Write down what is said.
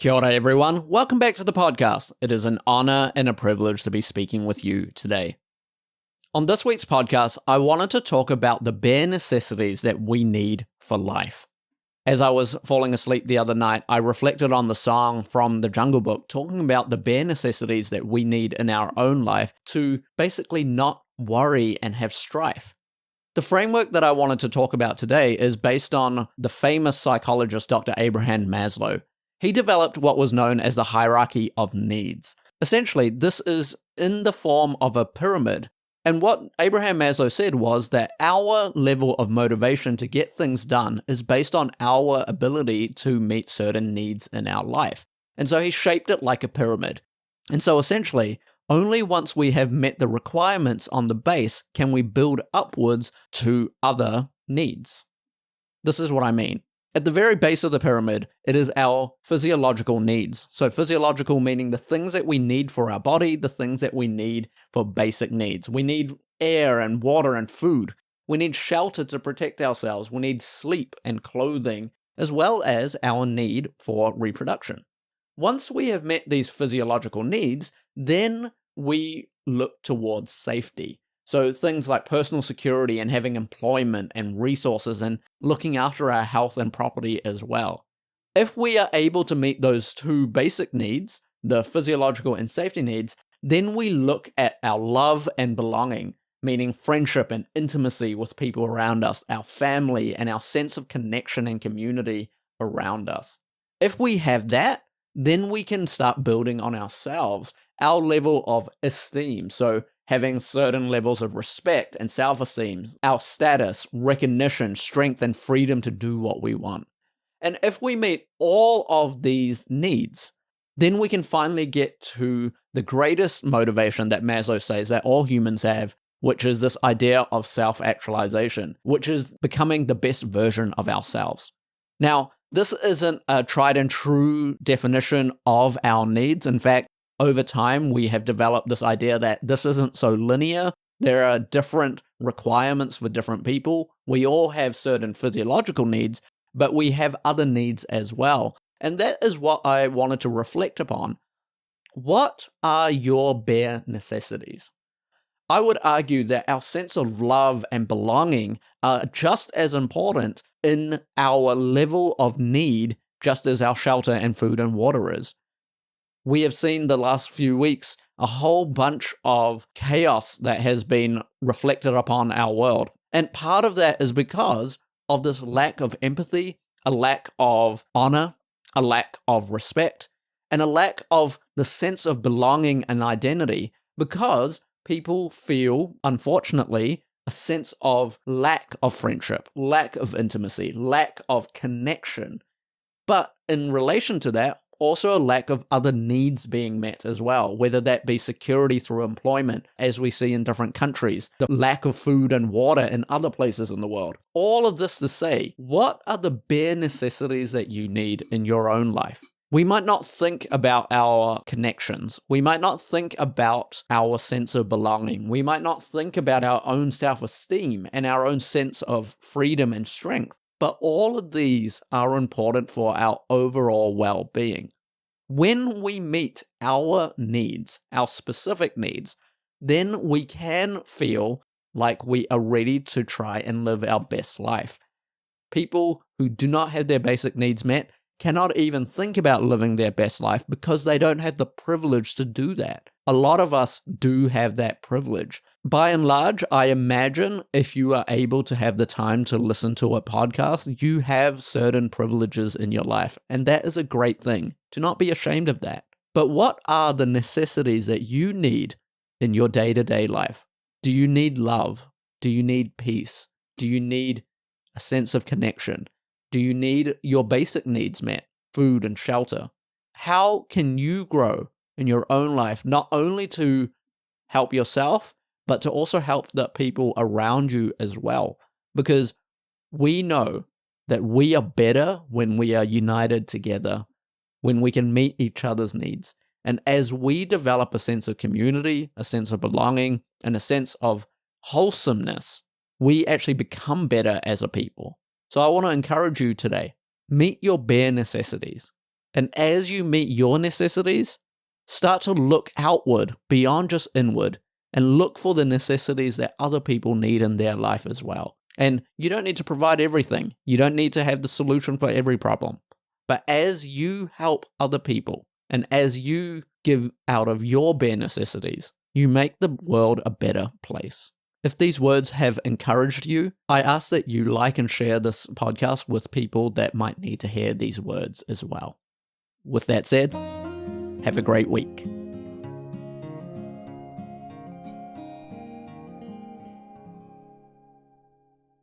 Kia ora everyone, welcome back to the podcast. It is an honor and a privilege to be speaking with you today. On this week's podcast, I wanted to talk about the bare necessities that we need for life. As I was falling asleep the other night, I reflected on the song from the Jungle Book talking about the bare necessities that we need in our own life to basically not worry and have strife. The framework that I wanted to talk about today is based on the famous psychologist Dr. Abraham Maslow. He developed what was known as the hierarchy of needs. Essentially, this is in the form of a pyramid. And what Abraham Maslow said was that our level of motivation to get things done is based on our ability to meet certain needs in our life. And so he shaped it like a pyramid. And so essentially, only once we have met the requirements on the base can we build upwards to other needs. This is what I mean. At the very base of the pyramid, it is our physiological needs. So physiological meaning the things that we need for our body, the things that we need for basic needs. We need air and water and food. We need shelter to protect ourselves. We need sleep and clothing, as well as our need for reproduction. Once we have met these physiological needs, then we look towards safety. So things like personal security and having employment and resources and looking after our health and property as well. If we are able to meet those two basic needs, the physiological and safety needs, then we look at our love and belonging, meaning friendship and intimacy with people around us, our family, and our sense of connection and community around us. If we have that, then we can start building on ourselves, our level of esteem. So having certain levels of respect and self-esteem, our status, recognition, strength, and freedom to do what we want. And if we meet all of these needs, then we can finally get to the greatest motivation that Maslow says that all humans have, which is this idea of self-actualization, which is becoming the best version of ourselves. Now, this isn't a tried and true definition of our needs. In fact, over time, we have developed this idea that this isn't so linear. There are different requirements for different people. We all have certain physiological needs, but we have other needs as well. And that is what I wanted to reflect upon. What are your bare necessities? I would argue that our sense of love and belonging are just as important in our level of need, just as our shelter and food and water is. We have seen the last few weeks a whole bunch of chaos that has been reflected upon our world. And part of that is because of this lack of empathy, a lack of honor, a lack of respect, and a lack of the sense of belonging and identity, because people feel, unfortunately, a sense of lack of friendship, lack of intimacy, lack of connection. But in relation to that, also a lack of other needs being met as well, whether that be security through employment, as we see in different countries, the lack of food and water in other places in the world. All of this to say, what are the bare necessities that you need in your own life? We might not think about our connections. We might not think about our sense of belonging. We might not think about our own self-esteem and our own sense of freedom and strength. But all of these are important for our overall well-being. When we meet our needs, our specific needs, then we can feel like we are ready to try and live our best life. People who do not have their basic needs met cannot even think about living their best life because they don't have the privilege to do that. A lot of us do have that privilege. By and large, I imagine if you are able to have the time to listen to a podcast, you have certain privileges in your life, and that is a great thing. Do not be ashamed of that. But what are the necessities that you need in your day-to-day life? Do you need love? Do you need peace? Do you need a sense of connection? Do you need your basic needs met? Food and shelter? How can you grow in your own life, not only to help yourself, but to also help the people around you as well? Because we know that we are better when we are united together, when we can meet each other's needs. And as we develop a sense of community, a sense of belonging, and a sense of wholesomeness, we actually become better as a people. So I want to encourage you today, meet your bare necessities. And as you meet your necessities, start to look outward beyond just inward and look for the necessities that other people need in their life as well. And you don't need to provide everything. You don't need to have the solution for every problem. But as you help other people and as you give out of your bare necessities, you make the world a better place. If these words have encouraged you, I ask that you like and share this podcast with people that might need to hear these words as well. With that said, have a great week.